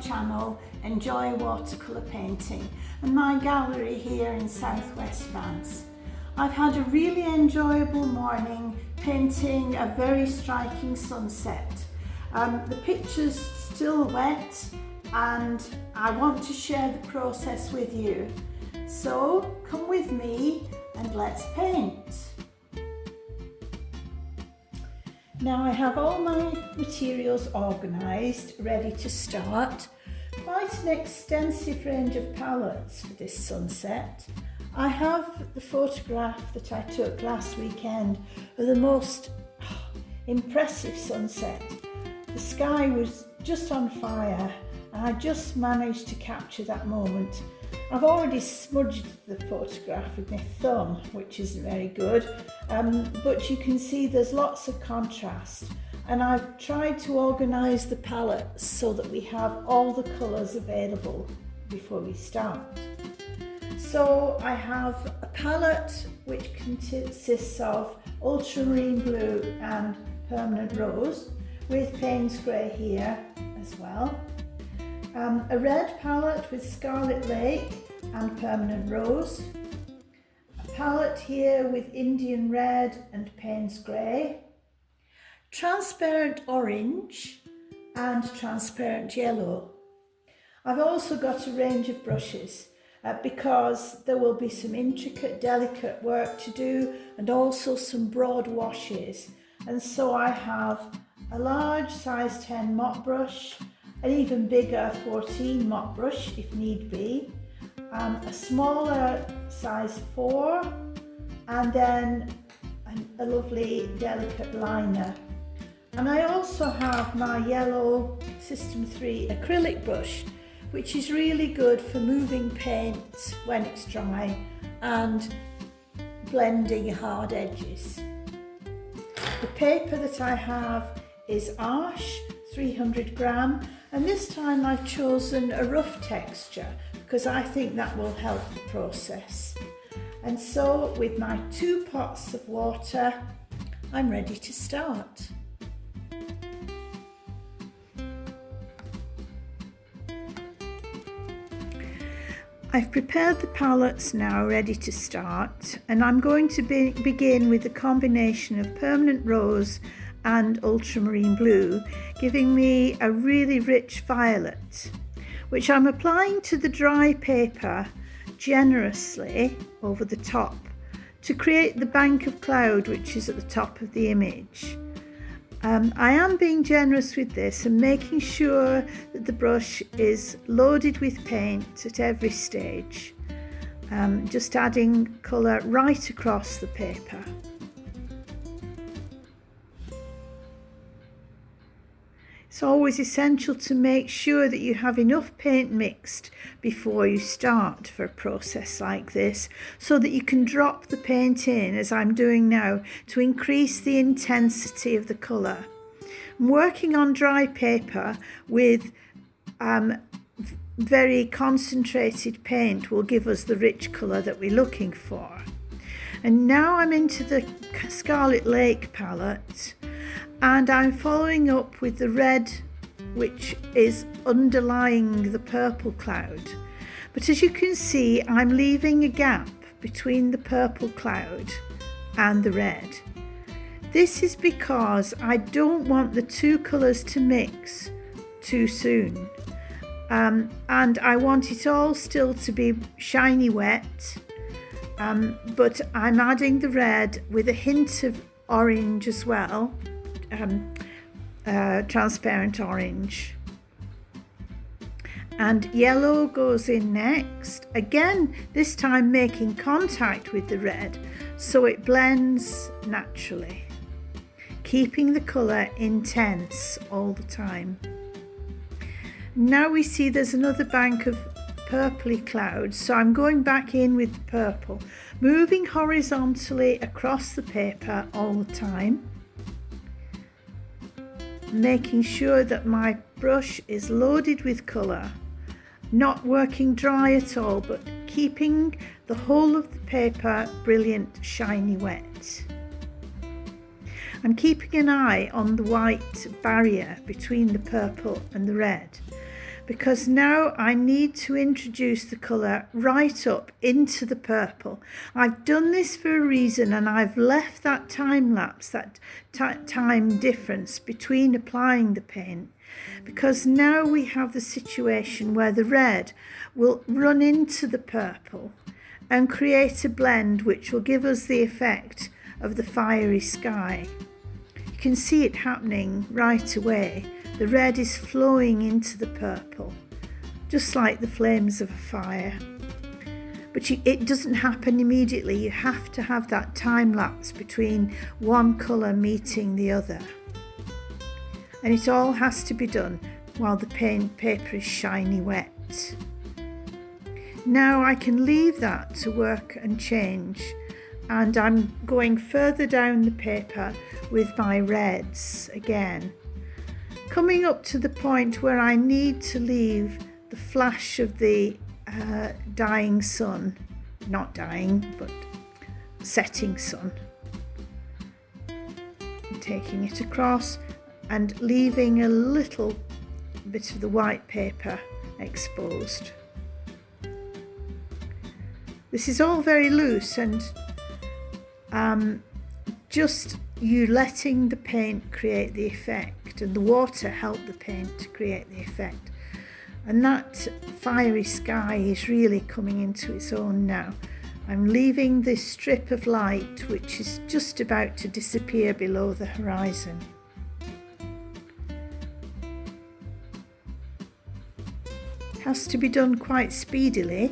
channel Enjoy Watercolour Painting and my gallery here in Southwest France. I've had a really enjoyable morning painting a very striking sunset. The picture's still wet and I want to share the process with you. So come with me and let's paint. Now I have all my materials organised, ready to start. Quite an extensive range of palettes for this sunset. I have the photograph that I took last weekend of the most impressive sunset. The sky was just on fire and I just managed to capture that moment. I've already smudged the photograph with my thumb, which isn't very good, but you can see there's lots of contrast, and I've tried to organise the palettes so that we have all the colours available before we start. So I have a palette which consists of ultramarine blue and permanent rose, with Payne's grey here as well. A red palette with Scarlet Lake and permanent rose. A palette here with Indian red and Payne's grey. Transparent orange and transparent yellow. I've also got a range of brushes because there will be some intricate, delicate work to do and also some broad washes. And so I have a large size 10 mop brush, an even bigger 14 mop brush if need be, a smaller size 4, and then a lovely delicate liner. And I also have my yellow System 3 acrylic brush, which is really good for moving paint when it's dry and blending hard edges. The paper that I have is Arche 300 gram, and this time I've chosen a rough texture because I think that will help the process. And so with my 2 pots of water, I'm ready to start. I've prepared the palettes now ready to start, and I'm going to begin with a combination of permanent rose and ultramarine blue, giving me a really rich violet, which I'm applying to the dry paper generously over the top to create the bank of cloud which is at the top of the image. I am being generous with this and making sure that the brush is loaded with paint at every stage, just adding colour right across the paper. It's always essential to make sure that you have enough paint mixed before you start for a process like this, so that you can drop the paint in, as I'm doing now, to increase the intensity of the colour. I'm working on dry paper with very concentrated paint will give us the rich colour that we're looking for. And now I'm into the Scarlet Lake palette, and I'm following up with the red, which is underlying the purple cloud. But as you can see, I'm leaving a gap between the purple cloud and the red. This is because I don't want the 2 colours to mix too soon. And I want it all still to be shiny wet, but I'm adding the red with a hint of orange as well. Transparent orange, and yellow goes in next, again this time making contact with the red so it blends naturally, keeping the colour intense all the time. Now we see there's another bank of purpley clouds, so I'm going back in with the purple, moving horizontally across the paper all the time, making sure that my brush is loaded with colour, not working dry at all, but keeping the whole of the paper brilliant, shiny wet. I'm keeping an eye on the white barrier between the purple and the red, because now I need to introduce the colour right up into the purple. I've done this for a reason, and I've left that time lapse, that time difference between applying the paint, because now we have the situation where the red will run into the purple and create a blend which will give us the effect of the fiery sky. You can see it happening right away. The red is flowing into the purple, just like the flames of a fire. But it doesn't happen immediately. You have to have that time lapse between one colour meeting the other. And it all has to be done while the paper is shiny wet. Now I can leave that to work and change, and I'm going further down the paper with my reds again, coming up to the point where I need to leave the flash of the dying sun, not dying, but setting sun. I'm taking it across and leaving a little bit of the white paper exposed. This is all very loose, and just you letting the paint create the effect, and the water help the paint to create the effect. And that fiery sky is really coming into its own now. I'm leaving this strip of light which is just about to disappear below the horizon. It has to be done quite speedily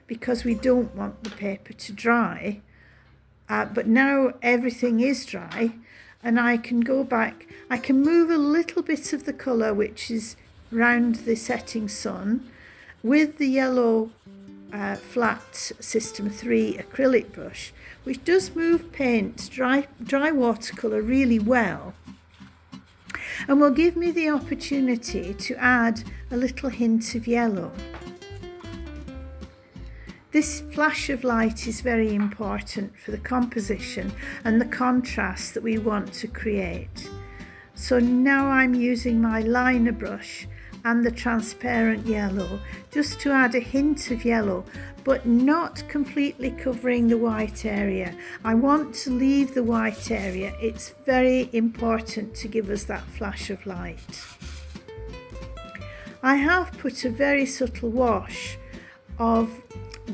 because we don't want the paper to dry. But now everything is dry, and I can go back. I can move a little bit of the colour which is round the setting sun with the yellow flat System 3 acrylic brush, which does move paint, dry watercolour really well, and will give me the opportunity to add a little hint of yellow. This flash of light is very important for the composition and the contrast that we want to create. So now I'm using my liner brush and the transparent yellow just to add a hint of yellow, but not completely covering the white area. I want to leave the white area. It's very important to give us that flash of light. I have put a very subtle wash of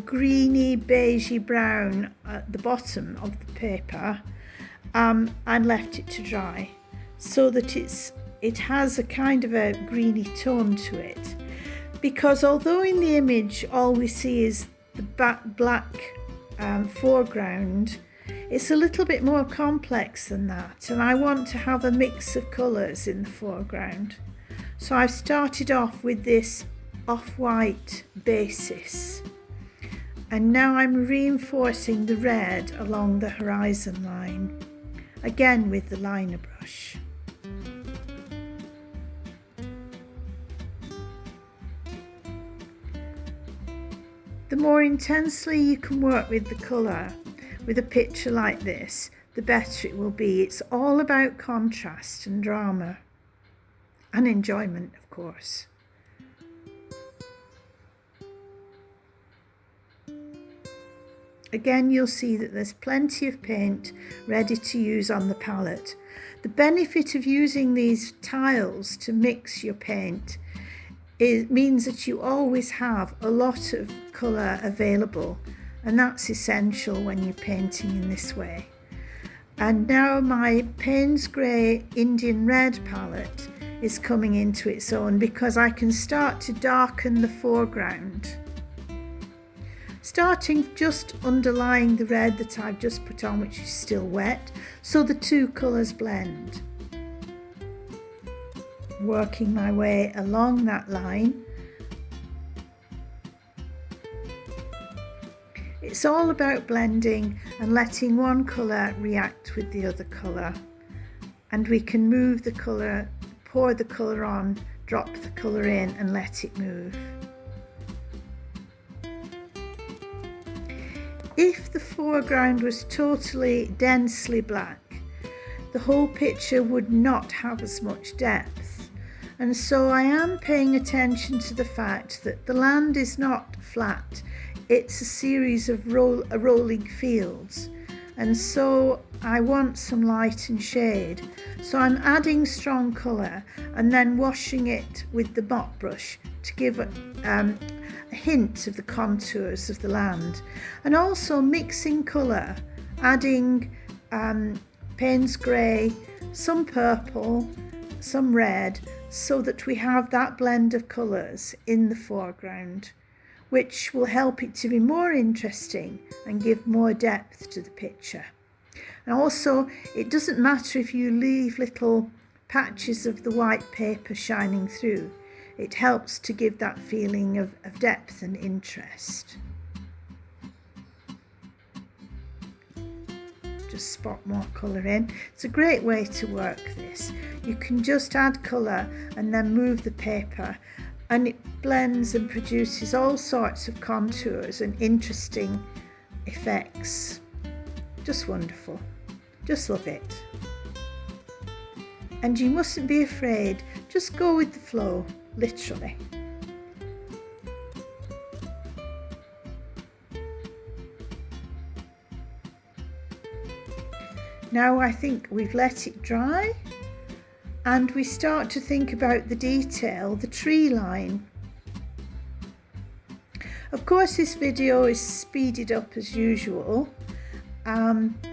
greeny beigey brown at the bottom of the paper and left it to dry so that it has a kind of a greeny tone to it, because although in the image all we see is the black foreground, it's a little bit more complex than that, and I want to have a mix of colours in the foreground. So I've started off with this off-white basis, and now I'm reinforcing the red along the horizon line, again with the liner brush. The more intensely you can work with the colour with a picture like this, the better it will be. It's all about contrast and drama and enjoyment, of course. Again, you'll see that there's plenty of paint ready to use on the palette. The benefit of using these tiles to mix your paint means that you always have a lot of colour available, and that's essential when you're painting in this way. And now my Payne's Grey Indian Red palette is coming into its own, because I can start to darken the foreground, starting just underlying the red that I've just put on, which is still wet, so the two colours blend. Working my way along that line. It's all about blending and letting one colour react with the other colour, and we can move the colour, pour the colour on, drop the colour in and let it move. If the foreground was totally densely black, the whole picture would not have as much depth. And so I am paying attention to the fact that the land is not flat, it's a series of rolling fields. And so I want some light and shade. So I'm adding strong colour and then washing it with the mop brush to give a hint of the contours of the land. And also mixing colour, adding Payne's grey, some purple, some red, so that we have that blend of colours in the foreground, which will help it to be more interesting and give more depth to the picture. And also, it doesn't matter if you leave little patches of the white paper shining through. It helps to give that feeling of depth and interest. Just spot more colour in. It's a great way to work this. You can just add colour and then move the paper, and it blends and produces all sorts of contours and interesting effects. Just wonderful. Just love it. And you mustn't be afraid. Just go with the flow, literally. Now I think we've let it dry, and we start to think about the detail, the tree line. Of course, this video is speeded up as usual,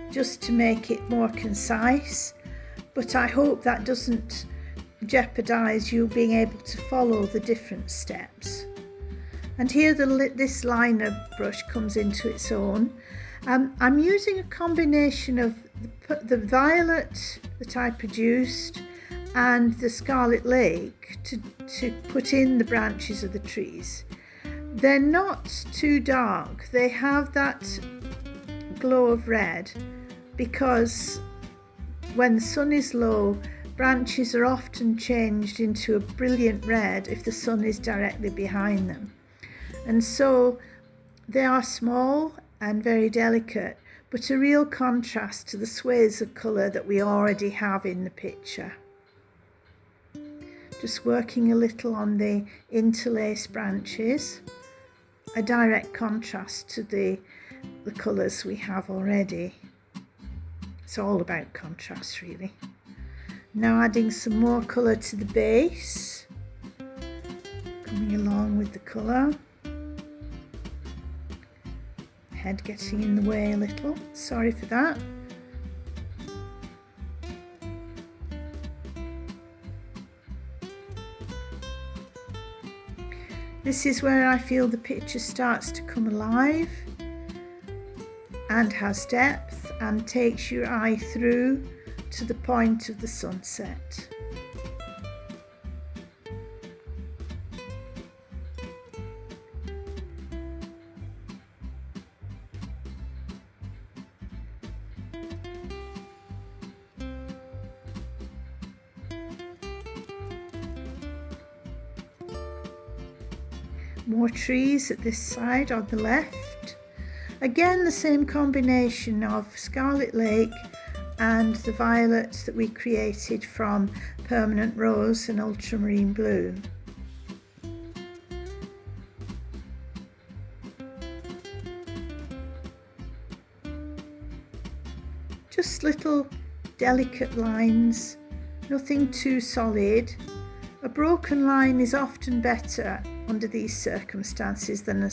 just to make it more concise, but I hope that doesn't jeopardize you being able to follow the different steps. And here this liner brush comes into its own. I'm using a combination of the violet that I produced and the Scarlet Lake to put in the branches of the trees. They're not too dark. They have that glow of red because when the sun is low, branches are often changed into a brilliant red if the sun is directly behind them. And so they are small and very delicate, but a real contrast to the swathes of colour that we already have in the picture. Just working a little on the interlaced branches, a direct contrast to the colours we have already. It's all about contrast, really. Now adding some more colour to the base, coming along with the colour. Head getting in the way a little, sorry for that. This is where I feel the picture starts to come alive and has depth and takes your eye through to the point of the sunset. More trees at this side on the left. Again, the same combination of Scarlet Lake and the violets that we created from Permanent Rose and Ultramarine Blue. Just little delicate lines, nothing too solid. A broken line is often better under these circumstances than a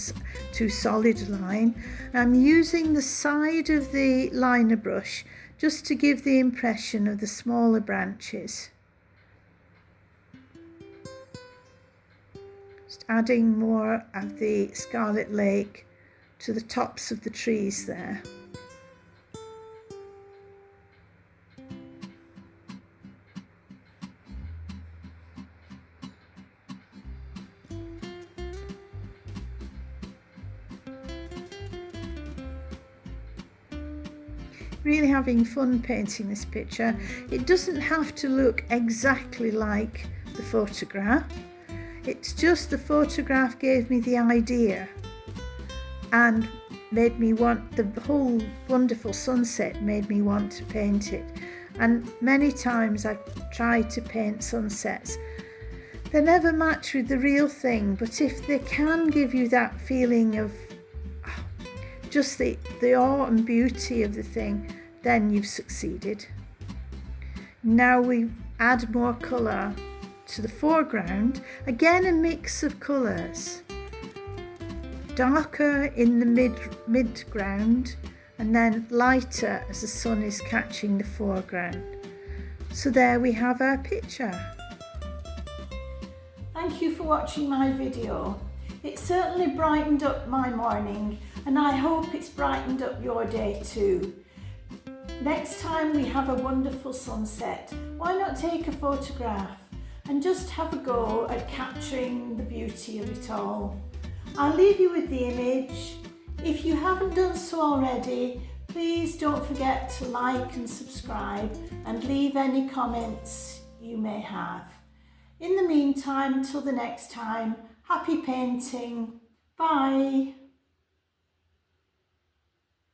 too solid line. I'm using the side of the liner brush just to give the impression of the smaller branches. Just adding more of the Scarlet Lake to the tops of the trees there. Really having fun painting this picture. It doesn't have to look exactly like the photograph. It's just the photograph gave me the idea and made me want, the whole wonderful sunset made me want to paint it. And many times I've tried to paint sunsets They never match with the real thing, but if they can give you that feeling of just the awe and beauty of the thing, then you've succeeded. Now we add more colour to the foreground. Again, a mix of colours. Darker in the mid-ground and then lighter as the sun is catching the foreground. So there we have our picture. Thank you for watching my video. It certainly brightened up my morning and I hope it's brightened up your day too. Next time we have a wonderful sunset, why not take a photograph and just have a go at capturing the beauty of it all. I'll leave you with the image. If you haven't done so already, please don't forget to like and subscribe and leave any comments you may have. In the meantime, till the next time, happy painting. Bye.